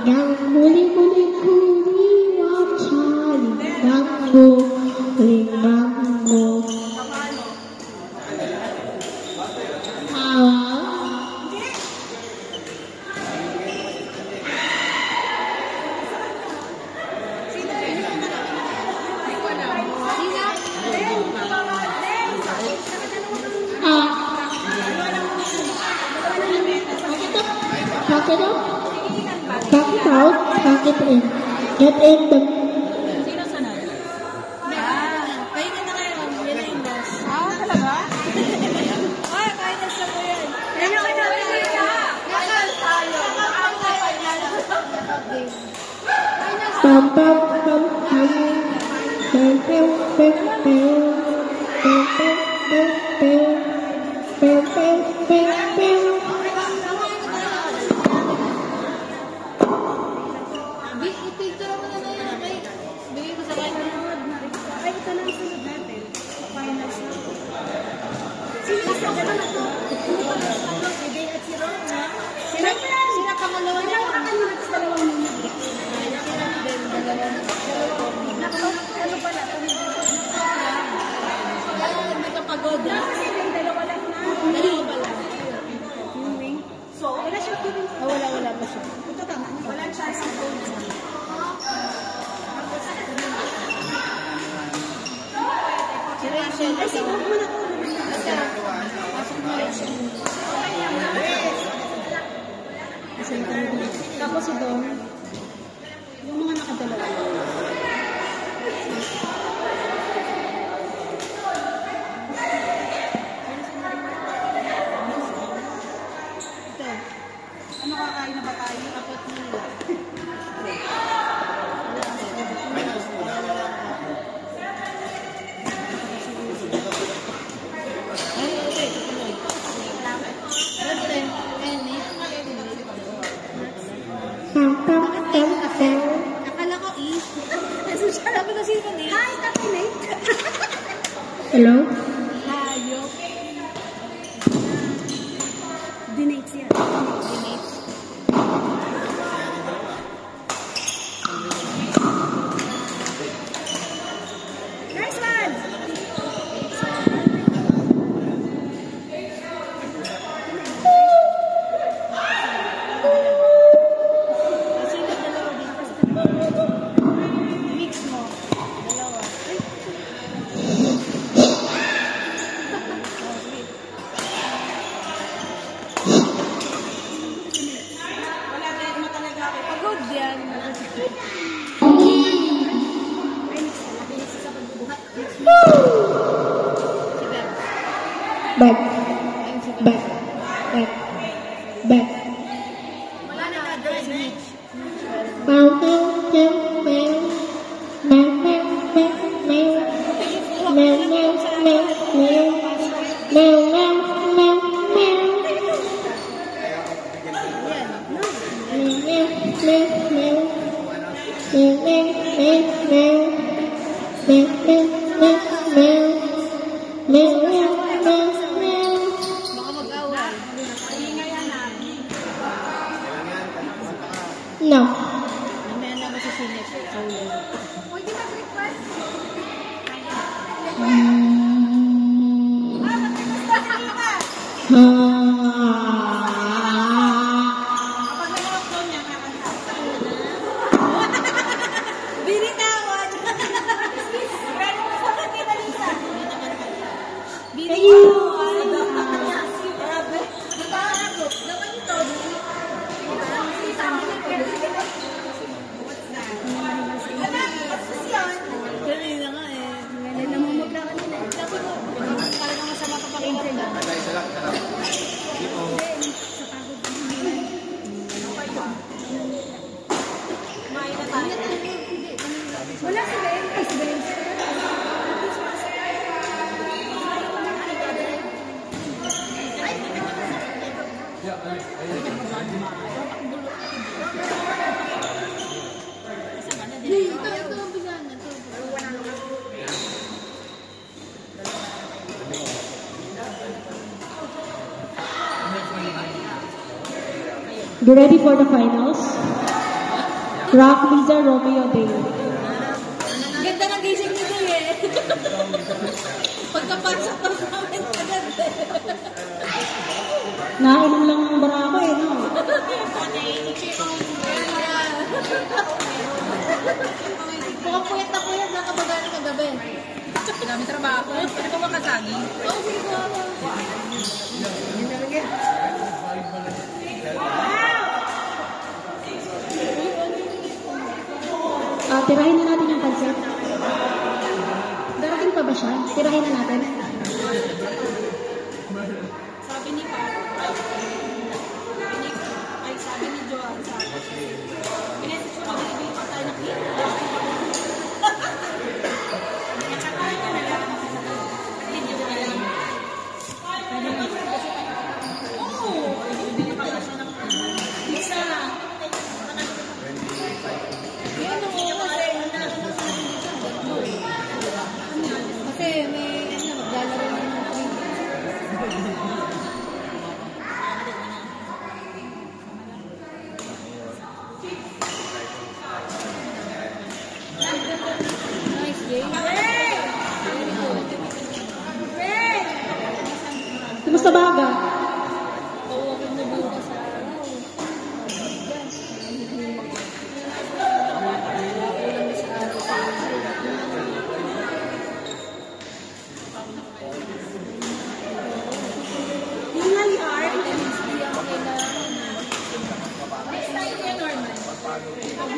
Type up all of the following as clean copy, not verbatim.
yang muli-muli kuliwat sa linggang mo. Bakit out? Bakit in? Get in the... Sino sunod? Pahinga na kayo. Yan na yung boss. Talaga? Ay, finals na po yan. Yan yung finals tayo. Pam pam pam pam. Pam pam pam pam. Pam pam pam pam. Pam pam pam pam. Sila pangalawa niya. Ano pala? Hindi ka pagod. Dalawa lang na. Dalawa pala. So, wala siya. Wala pa siya. Ito tama. Wala siya sa phone. Si Rachel. Ay, sige mo na to. Pasok mo Rachel. Tapos ito, yung mga nakadalawa. Ito, ano kakain na ba tayo? Apat nila. Akala ko sabi ko sino ni? Hi, Tatay Nate. Hello? Hayop. Dinate siya. Dinate. Nice one! Back. No. Mamaya na masisinig. Pwede mag-request? Kapag nag-lockdown niya, kakanta. Binitawan! Bakit kita Lisa? Binitawan! Grabe. Naman ito. Kanina nga eh. Namumugla ka nila. Tapos talagang masama ka pa rin sila. Wala si Ben. Si Ben. You ready for the finals? Rock Lisa Romeo Day. Ganda ng gising nito eh. Pagkapasok ng namin agad eh. Nainom lang ng barako eh, no? Mukhang puyat na puyat, nakabagano kagabi. Dami trabaho. Pwede ko makasagi. Oo, sige ko ako. Tirahin na natin yung pansit. Darating pa ba siya? Tirahin na natin. Sabi ni Pat, sabi ni Joan, pinesip siya mag-ibig pa tayo ng cake. Kasi may maglalaro ng nice game. Kumusta baga? Oo, ako nabuka sa araw. Yung nali-art, hindi ako kailangan. Next time yan, Norman.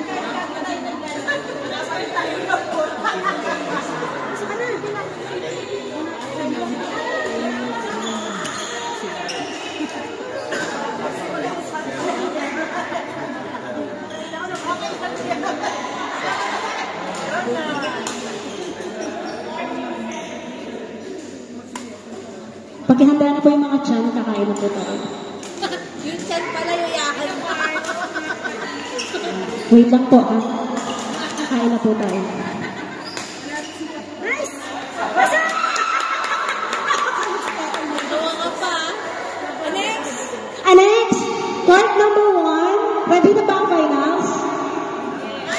Pakihanda na po yung mga tiyan, kakain na po tayo. Yung chan pala yung yakan mo. Wait lang po, ha? Kakain na po tayo. Nice! Basta! Tawa ka pa. Next! Next, court number 1. Ready na ba ang finals?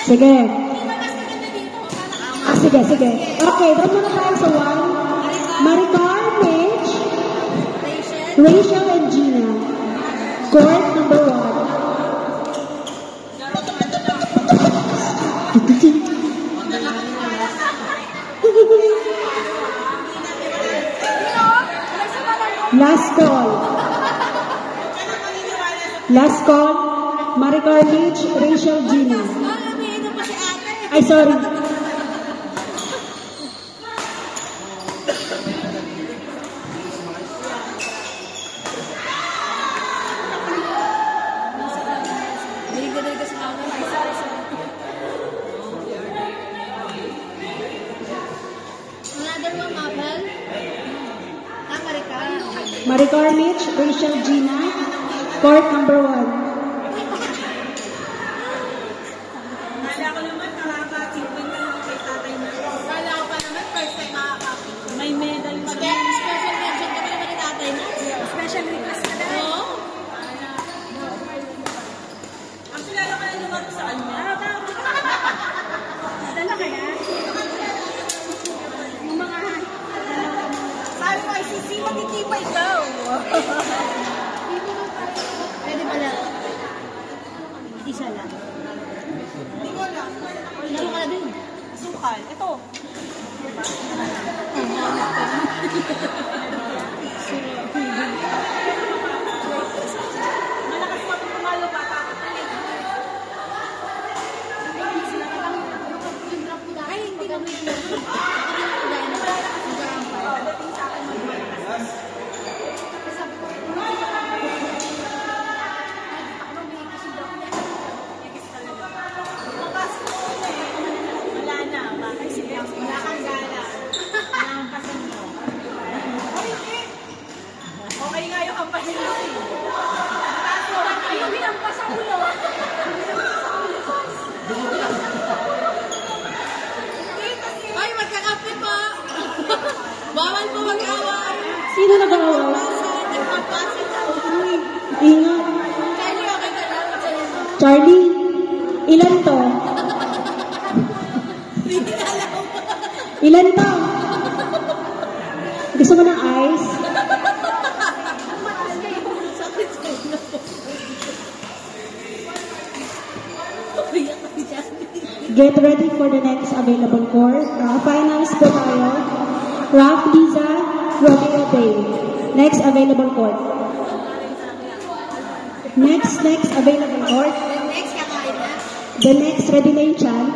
Sige. Sige, sige. Okay, doon muna tayo sa 1. Maricar, Mitch, Rachel, and Gina. Court number 1. Last call. Last call. Maricar, Mitch, Rachel, Gina. Ay, sorry. Maricar, Mitch, Rachel, Gina. Court number 1. Nala ko naman, nakaka-achievement na naman kay tatay na. Kala ko pa naman, first time makaka- May medal pa rin. Special mention ka pa naman ni tatay na. Special request ka na. Oo. Ang kilala ka na naman sa kanya. Dala ka na? Yung mga... Sabi ko, ICC, magtitipay daw. Pwede pala. Isa lang. Hindi ko lang. Lalo ka na din. Sukal. Ito. Malakas pa itong pumalo pa. Takot na eh. Ay, hindi na mo yun. Dating sa akin yung malakas. Mapasok ko na eh. Wala na. Bakit sige? Wala kang gala. Wala kang kasama. Okay nga yung kampahin mo. Ayaw yung pasaulo. Ay, magkakape po! Bawal po mag-away! Sino nag-aaway? Nagpapasa na. Ingat. Charlie, okay ka lang sa'yo. Charlie, Ilan to? Ilan to? Gusto mo ng ice? Get ready for the next available court. Finals po tayo. Raf Liza, Romeo Bay. Next available court. Next available court. The next ready na yung chan.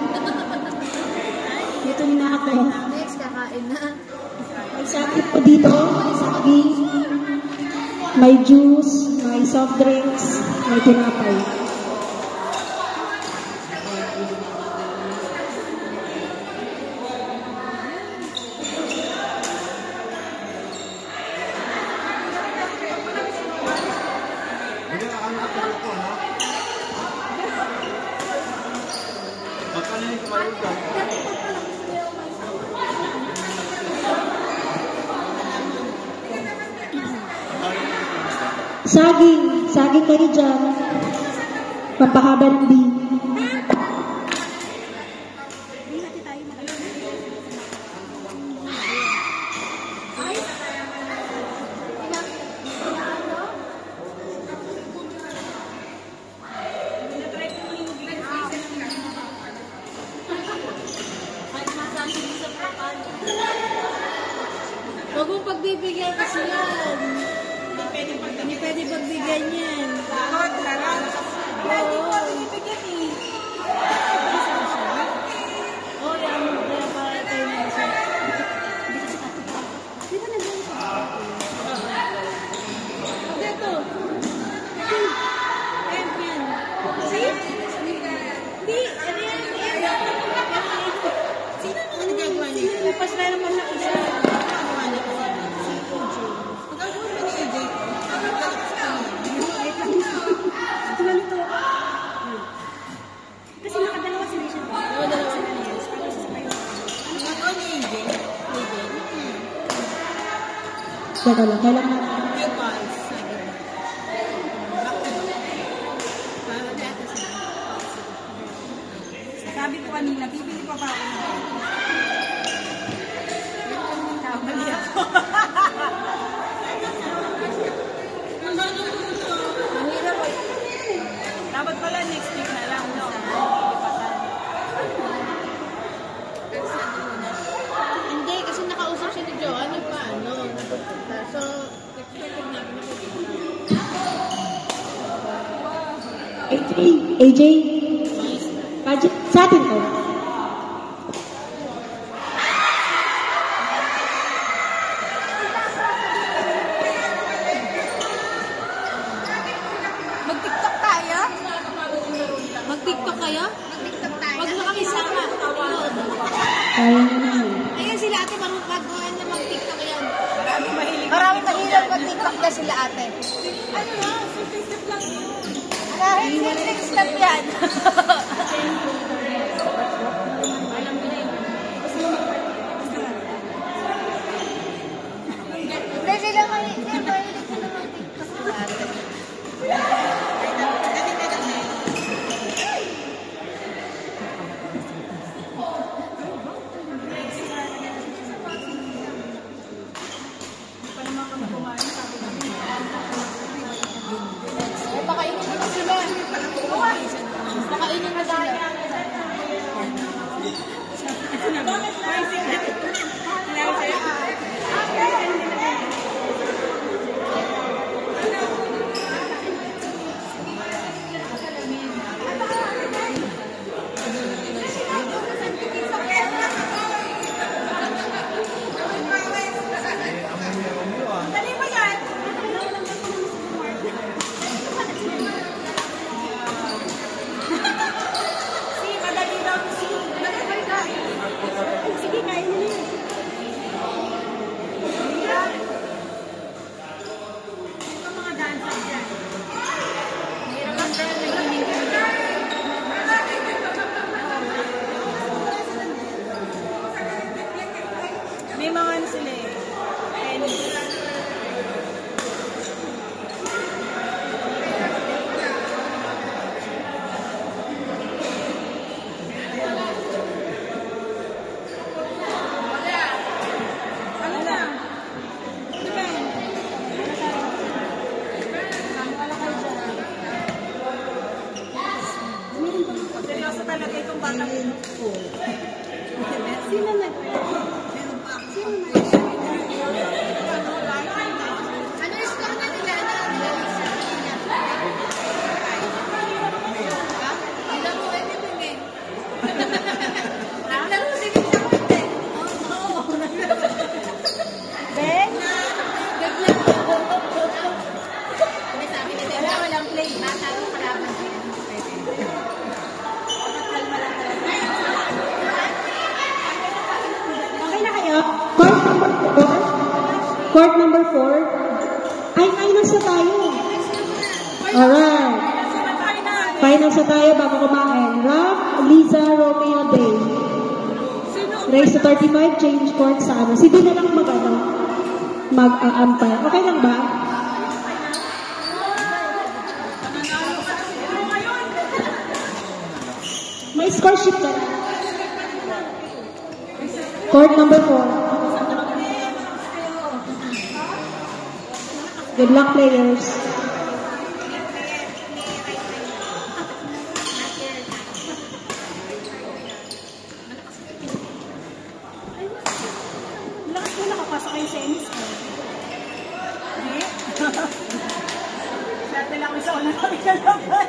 Ito na ako. Next, kakain na. May sakit po dito. May saging. May juice. May soft drinks. May tinapay. Saging kayo dyan. Pampahaba ng B. Huwag mong pagbibigyan kasi yan. Hindi pwede pagbigyan yan. Bakit? Harap. Pwede pa binibigyan eh. Oo, yan mo. Kaya para tayo na isa. Di ba nandun siya? Dito. Ayan, yan. See? Hindi. Ano yan? Sino naman nagagawa niya? Lapas na naman na isa. Nagagawa niya kasi. Nagagawa mo ni AJ. Tumalito ako. Kasi nakadalawa si Rachel. Oo, dalawa sila niya. Nagagawa ni AJ. Teka lang, kailangan. May balls. Para dati sila. Sabi ko kanina, bibili pa ako. Kamali ako. Mahirap ko. Dapat pala next week na lang, no? Hindi, kasi nakausap siya ni Joanne pa, ano. So, expected namin na AJ. Budget sa atin to. Mag-TikTok tayo? Mag-TikTok kayo? Mag-TikTok tayo. Wag na kami sama. Kaya naman. Ayan sila ate, marunong gagawa na mag-TikTok yan. Marami mahilang mag-TikTok na sila ate. Ano lang, 50 step lang yun. Kahit 6 step yan. Hindi sila mahilig sila mag-TikTok sila ate. Pakainin na sila. Pakainin na sila. talaga itong batang ito. Sino nag- Ano yung score na nila? Ilang mo pwede mo eh. Naglaro si Victor Monte. Ben? May sabi na din. Walang play. Bata ko kalaban. Okay na kayo? Court number 4. Court number 4. Ay, finals na tayo. Alright. Finals na tayo bago kumain. Raf, Liza, Romeo, Day. Race to 35, change court sa ano. Si Din na lang mag-umpire. Okay lang ba? May score sheet ka na. Court number 4. Good luck, players. Lakas mo nakapasok kayo sa semis ko. Hindi. Swerte lang isa una kami kalaban.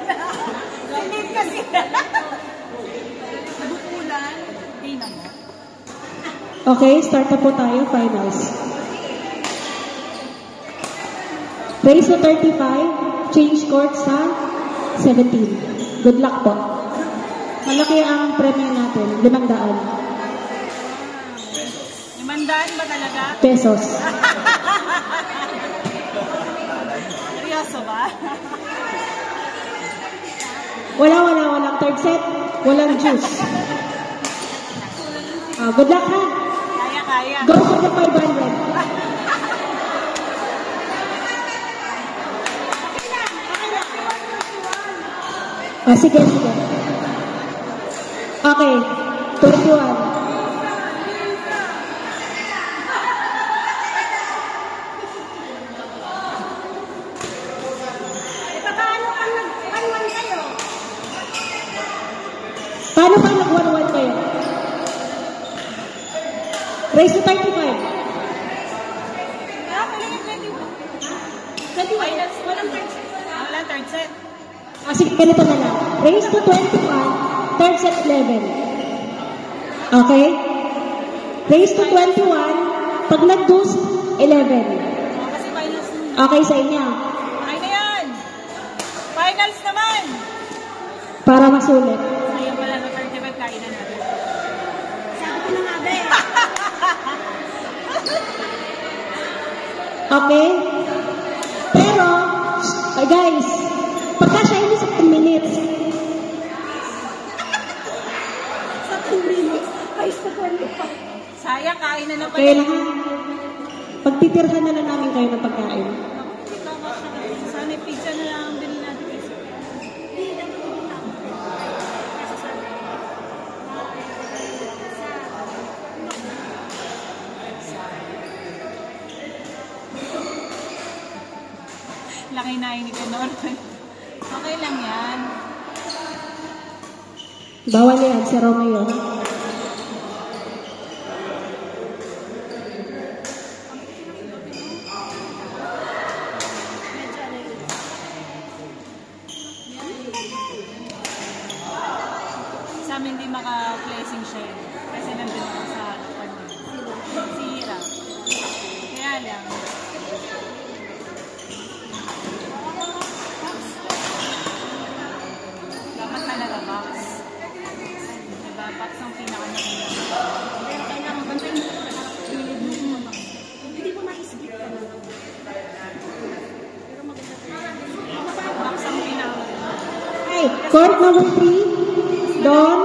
Silip kasi. Nabukulan. Hindi na mo. Okay, start na po tayo. Finals. Race to 35, change court sa 17. Good luck po. Malaki ang premyo natin. 500 500 ba talaga? pesos. Seryoso ba? Walang third set. Walang juice. Good luck ha. Kaya. Go for the 500. Sige. Okay. 21. Paano pag nag-1-1 kayo? Race to 35. Walang third set. Sige, ganito na lang. Race to 21, third set 11. Okay? Race to 21, pag nag-boost, 11. Kasi finals na. Okay sa inyo. Ay na yan. Finals naman. Para masulit. Sayang pala no 35 kain na natin. Sabi ko na nga ba eh. Okay? Pero, guys, pagka siya hindi sa 10 minutes, Sa 2 minutes. Ay, sa 25. Sayang kain na pala. kaya lang ha, pagtitirhan na lang namin kayo ng pagkain. Sana pizza na lang ang bilhin natin. Laki na ini ko noon. Okay lang yan. Bawal yan, si Romeo. Sa amin di maka-placing siya eh. Kasi nandun ako sa harapan niya. Si Hira. Kaya lang. Dapat talaga box. Diba? Box ang pinaka-nakita. Pero kailangan bantayin mo sa gilid mo yung mama. Hindi mo maisipit ka na. Pero maganda tayo. Box ang pinaka-nakita. Okay, court number 3, Don,